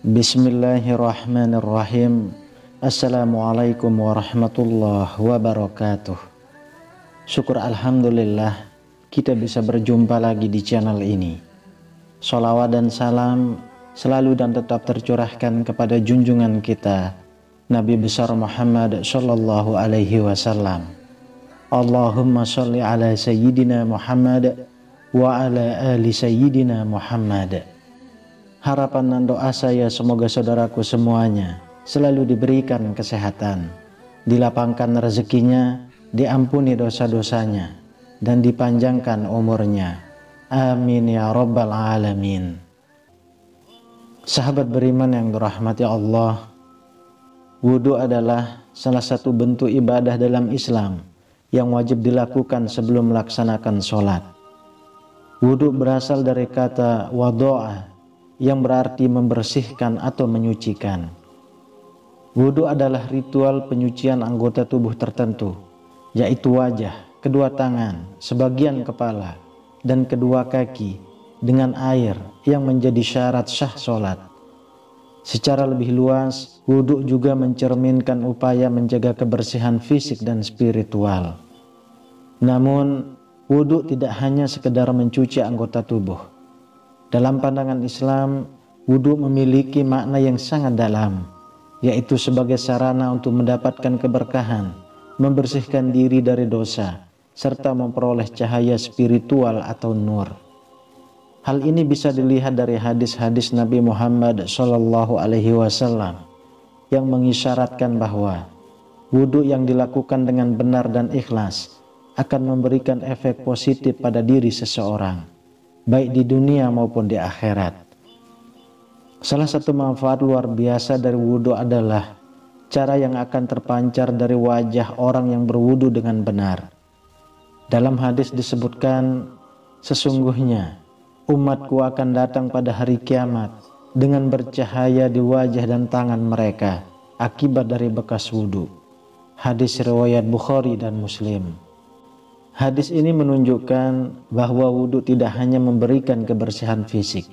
Bismillahirrahmanirrahim. Assalamualaikum warahmatullahi wabarakatuh. Syukur alhamdulillah kita bisa berjumpa lagi di channel ini. Sholawat dan salam selalu dan tetap tercurahkan kepada junjungan kita Nabi besar Muhammad sallallahu alaihi wasallam. Allahumma sholli ala sayyidina Muhammad wa ala ali sayyidina Muhammad. Harapan dan doa saya semoga saudaraku semuanya selalu diberikan kesehatan, dilapangkan rezekinya, diampuni dosa-dosanya, dan dipanjangkan umurnya. Amin ya rabbal alamin. Sahabat beriman yang dirahmati Allah, wudu adalah salah satu bentuk ibadah dalam Islam yang wajib dilakukan sebelum melaksanakan sholat. Wudu berasal dari kata wado'a yang berarti membersihkan atau menyucikan. Wudu adalah ritual penyucian anggota tubuh tertentu, yaitu wajah, kedua tangan, sebagian kepala, dan kedua kaki dengan air yang menjadi syarat sah sholat. Secara lebih luas, wudu juga mencerminkan upaya menjaga kebersihan fisik dan spiritual. Namun, wudu tidak hanya sekedar mencuci anggota tubuh. Dalam pandangan Islam, wudu memiliki makna yang sangat dalam, yaitu sebagai sarana untuk mendapatkan keberkahan, membersihkan diri dari dosa, serta memperoleh cahaya spiritual atau nur. Hal ini bisa dilihat dari hadis-hadis Nabi Muhammad sallallahu alaihi wasallam yang mengisyaratkan bahwa wudu yang dilakukan dengan benar dan ikhlas akan memberikan efek positif pada diri seseorang, baik di dunia maupun di akhirat. Salah satu manfaat luar biasa dari wudu adalah cara yang akan terpancar dari wajah orang yang berwudu dengan benar. Dalam hadis disebutkan, sesungguhnya umatku akan datang pada hari kiamat dengan bercahaya di wajah dan tangan mereka akibat dari bekas wudu. Hadis riwayat Bukhari dan Muslim. Hadis ini menunjukkan bahwa wudu tidak hanya memberikan kebersihan fisik,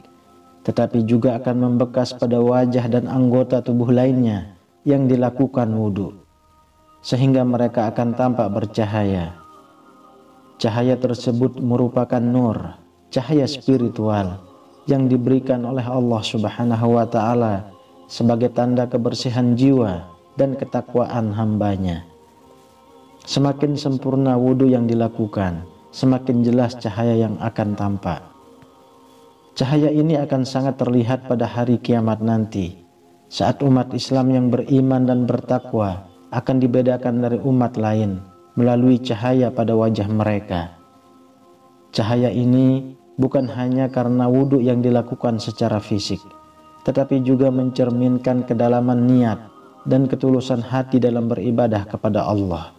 tetapi juga akan membekas pada wajah dan anggota tubuh lainnya yang dilakukan wudu, sehingga mereka akan tampak bercahaya. Cahaya tersebut merupakan nur, cahaya spiritual yang diberikan oleh Allah Subhanahu wa Ta'ala sebagai tanda kebersihan jiwa dan ketakwaan hambanya. Semakin sempurna wudu yang dilakukan, semakin jelas cahaya yang akan tampak. Cahaya ini akan sangat terlihat pada hari kiamat nanti, saat umat Islam yang beriman dan bertakwa akan dibedakan dari umat lain melalui cahaya pada wajah mereka. Cahaya ini bukan hanya karena wudu yang dilakukan secara fisik, tetapi juga mencerminkan kedalaman niat dan ketulusan hati dalam beribadah kepada Allah.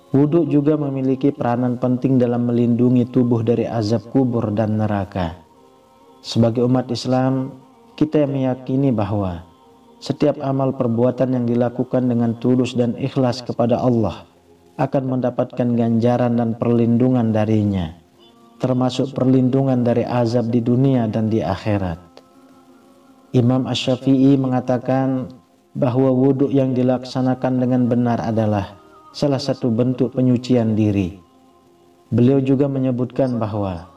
Wudu juga memiliki peranan penting dalam melindungi tubuh dari azab kubur dan neraka. Sebagai umat Islam, kita meyakini bahwa setiap amal perbuatan yang dilakukan dengan tulus dan ikhlas kepada Allah akan mendapatkan ganjaran dan perlindungan darinya, termasuk perlindungan dari azab di dunia dan di akhirat. Imam Asy-Syafi'i mengatakan bahwa wudu yang dilaksanakan dengan benar adalah salah satu bentuk penyucian diri. Beliau juga menyebutkan bahwa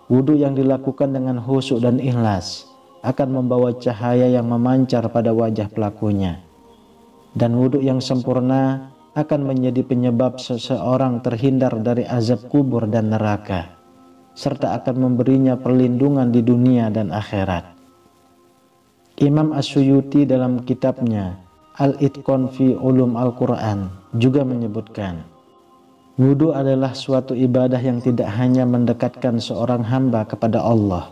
wudu yang dilakukan dengan khusyuk dan ikhlas akan membawa cahaya yang memancar pada wajah pelakunya. Dan wudu yang sempurna akan menjadi penyebab seseorang terhindar dari azab kubur dan neraka, serta akan memberinya perlindungan di dunia dan akhirat. Imam As-Suyuti dalam kitabnya Al-Itqan fi Ulum Al-Quran juga menyebutkan, wudu adalah suatu ibadah yang tidak hanya mendekatkan seorang hamba kepada Allah,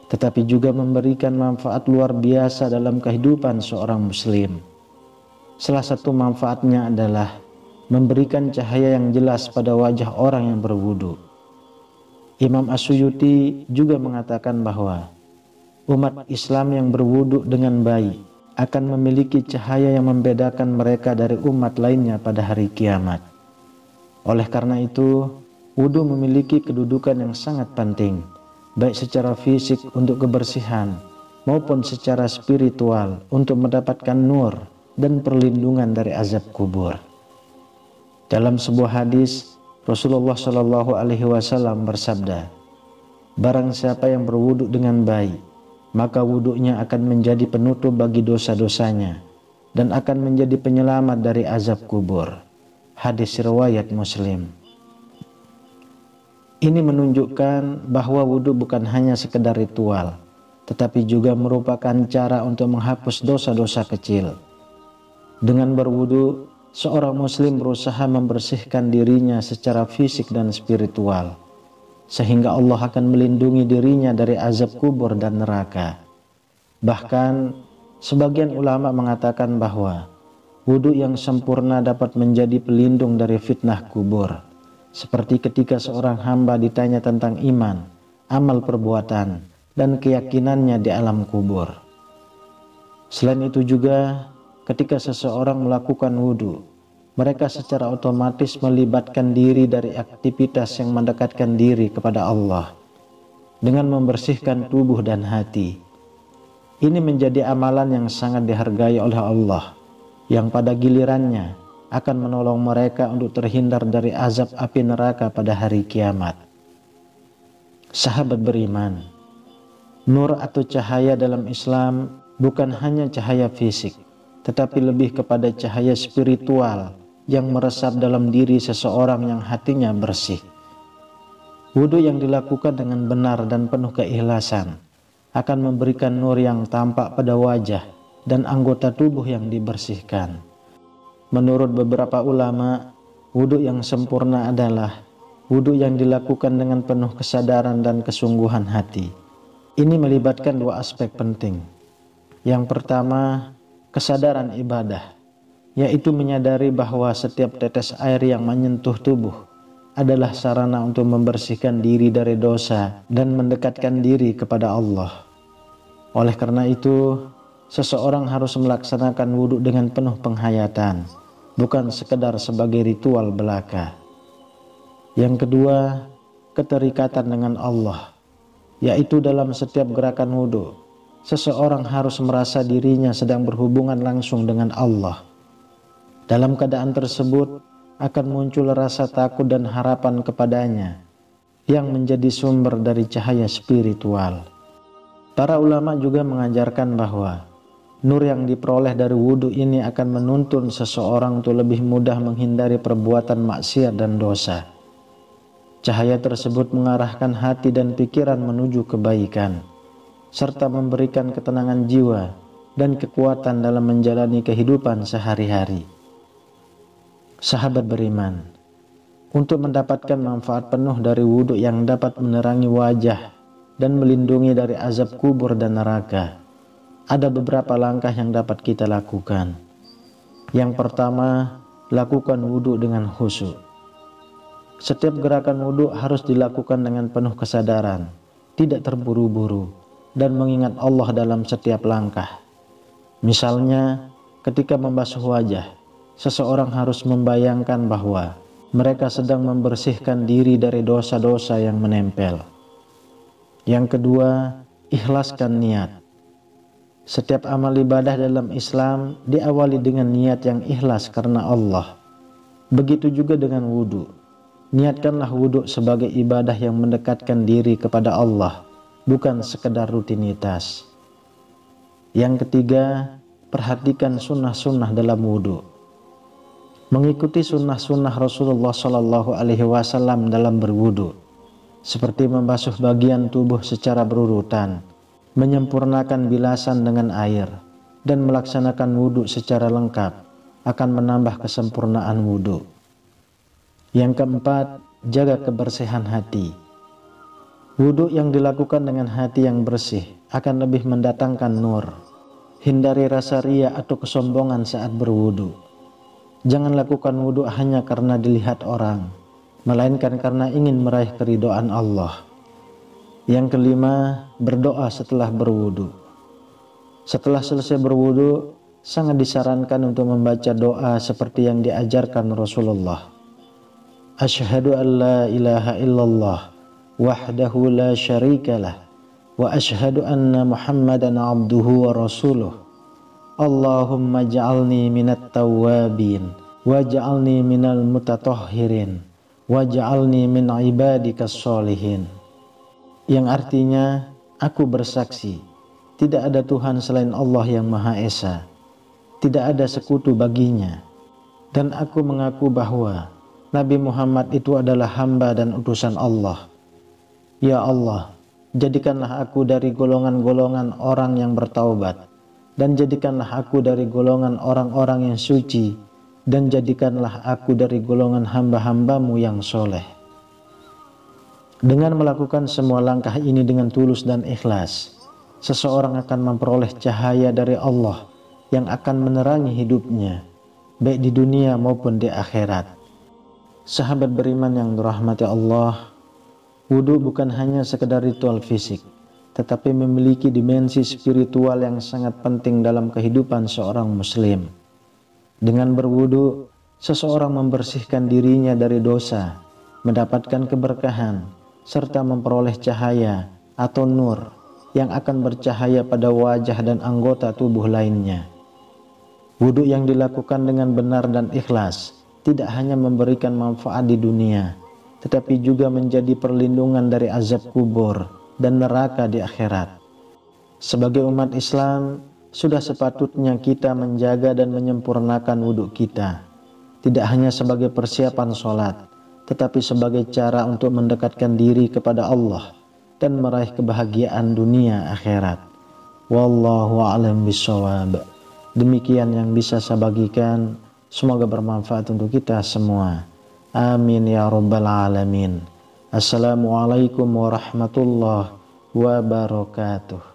tetapi juga memberikan manfaat luar biasa dalam kehidupan seorang muslim. Salah satu manfaatnya adalah memberikan cahaya yang jelas pada wajah orang yang berwudu. Imam As-Suyuti juga mengatakan bahwa umat Islam yang berwudu dengan baik akan memiliki cahaya yang membedakan mereka dari umat lainnya pada hari kiamat. Oleh karena itu, wudu memiliki kedudukan yang sangat penting, baik secara fisik untuk kebersihan maupun secara spiritual untuk mendapatkan nur dan perlindungan dari azab kubur. Dalam sebuah hadis, Rasulullah Shallallahu Alaihi Wasallam bersabda, "Barang siapa yang berwudu dengan baik, maka wudunya akan menjadi penutup bagi dosa-dosanya dan akan menjadi penyelamat dari azab kubur." Hadis riwayat Muslim. Ini menunjukkan bahwa wudu bukan hanya sekedar ritual, tetapi juga merupakan cara untuk menghapus dosa-dosa kecil. Dengan berwudu, seorang muslim berusaha membersihkan dirinya secara fisik dan spiritual, sehingga Allah akan melindungi dirinya dari azab kubur dan neraka. Bahkan, sebagian ulama mengatakan bahwa wudu yang sempurna dapat menjadi pelindung dari fitnah kubur, seperti ketika seorang hamba ditanya tentang iman, amal perbuatan, dan keyakinannya di alam kubur. Selain itu juga, ketika seseorang melakukan wudu, mereka secara otomatis melibatkan diri dari aktivitas yang mendekatkan diri kepada Allah dengan membersihkan tubuh dan hati. Ini menjadi amalan yang sangat dihargai oleh Allah, yang pada gilirannya akan menolong mereka untuk terhindar dari azab api neraka pada hari kiamat. Sahabat beriman, nur atau cahaya dalam Islam bukan hanya cahaya fisik, tetapi lebih kepada cahaya spiritual yang meresap dalam diri seseorang yang hatinya bersih. Wudu yang dilakukan dengan benar dan penuh keikhlasan akan memberikan nur yang tampak pada wajah dan anggota tubuh yang dibersihkan. Menurut beberapa ulama, wudu yang sempurna adalah wudu yang dilakukan dengan penuh kesadaran dan kesungguhan hati. Ini melibatkan dua aspek penting. Yang pertama, kesadaran ibadah, yaitu menyadari bahwa setiap tetes air yang menyentuh tubuh adalah sarana untuk membersihkan diri dari dosa dan mendekatkan diri kepada Allah. Oleh karena itu, seseorang harus melaksanakan wudu dengan penuh penghayatan, bukan sekedar sebagai ritual belaka. Yang kedua, keterikatan dengan Allah, yaitu dalam setiap gerakan wudu, seseorang harus merasa dirinya sedang berhubungan langsung dengan Allah. Dalam keadaan tersebut akan muncul rasa takut dan harapan kepadanya yang menjadi sumber dari cahaya spiritual. Para ulama juga mengajarkan bahwa nur yang diperoleh dari wudu ini akan menuntun seseorang untuk lebih mudah menghindari perbuatan maksiat dan dosa. Cahaya tersebut mengarahkan hati dan pikiran menuju kebaikan, serta memberikan ketenangan jiwa dan kekuatan dalam menjalani kehidupan sehari-hari. Sahabat beriman, untuk mendapatkan manfaat penuh dari wudu yang dapat menerangi wajah dan melindungi dari azab kubur dan neraka, ada beberapa langkah yang dapat kita lakukan. Yang pertama, lakukan wudu dengan khusyuk. Setiap gerakan wudu harus dilakukan dengan penuh kesadaran, tidak terburu-buru, dan mengingat Allah dalam setiap langkah. Misalnya, ketika membasuh wajah, seseorang harus membayangkan bahwa mereka sedang membersihkan diri dari dosa-dosa yang menempel. Yang kedua, ikhlaskan niat. Setiap amal ibadah dalam Islam diawali dengan niat yang ikhlas karena Allah. Begitu juga dengan wudu. Niatkanlah wudu sebagai ibadah yang mendekatkan diri kepada Allah, bukan sekedar rutinitas. Yang ketiga, perhatikan sunnah-sunnah dalam wudu. Mengikuti sunnah-sunnah Rasulullah Shallallahu Alaihi Wasallam dalam berwudu, seperti membasuh bagian tubuh secara berurutan, menyempurnakan bilasan dengan air, dan melaksanakan wudu secara lengkap akan menambah kesempurnaan wudu. Yang keempat, jaga kebersihan hati. Wudu yang dilakukan dengan hati yang bersih akan lebih mendatangkan nur. Hindari rasa ria atau kesombongan saat berwudu. Jangan lakukan wudu hanya karena dilihat orang, melainkan karena ingin meraih keridhaan Allah. Yang kelima, berdoa setelah berwudu. Setelah selesai berwudu, sangat disarankan untuk membaca doa seperti yang diajarkan Rasulullah. Asyhadu an la ilaha illallah wahdahu la syarikalah wa asyhadu anna Muhammadan abduhu wa rasuluh. Allahumma ja'alni minat tawwabin waj'alni minal mutatahhirin waj'alni min ibadikas sholihin. Yang artinya, aku bersaksi tidak ada Tuhan selain Allah yang Maha Esa, tidak ada sekutu baginya, dan aku mengaku bahwa Nabi Muhammad itu adalah hamba dan utusan Allah. Ya Allah, jadikanlah aku dari golongan-golongan orang yang bertaubat, dan jadikanlah aku dari golongan orang-orang yang suci, dan jadikanlah aku dari golongan hamba-hambamu yang soleh. Dengan melakukan semua langkah ini dengan tulus dan ikhlas, seseorang akan memperoleh cahaya dari Allah yang akan menerangi hidupnya, baik di dunia maupun di akhirat. Sahabat beriman yang dirahmati Allah, wudu bukan hanya sekedar ritual fisik, tetapi memiliki dimensi spiritual yang sangat penting dalam kehidupan seorang muslim. Dengan berwudu, seseorang membersihkan dirinya dari dosa, mendapatkan keberkahan, serta memperoleh cahaya atau nur yang akan bercahaya pada wajah dan anggota tubuh lainnya. Wudu yang dilakukan dengan benar dan ikhlas tidak hanya memberikan manfaat di dunia, tetapi juga menjadi perlindungan dari azab kubur dan neraka di akhirat. Sebagai umat Islam, sudah sepatutnya kita menjaga dan menyempurnakan wudu kita, tidak hanya sebagai persiapan sholat, tetapi sebagai cara untuk mendekatkan diri kepada Allah dan meraih kebahagiaan dunia akhirat. Wallahu a'lam bishawab. Demikian yang bisa saya bagikan, semoga bermanfaat untuk kita semua. Amin ya rabbal alamin. Assalamualaikum warahmatullahi wabarakatuh.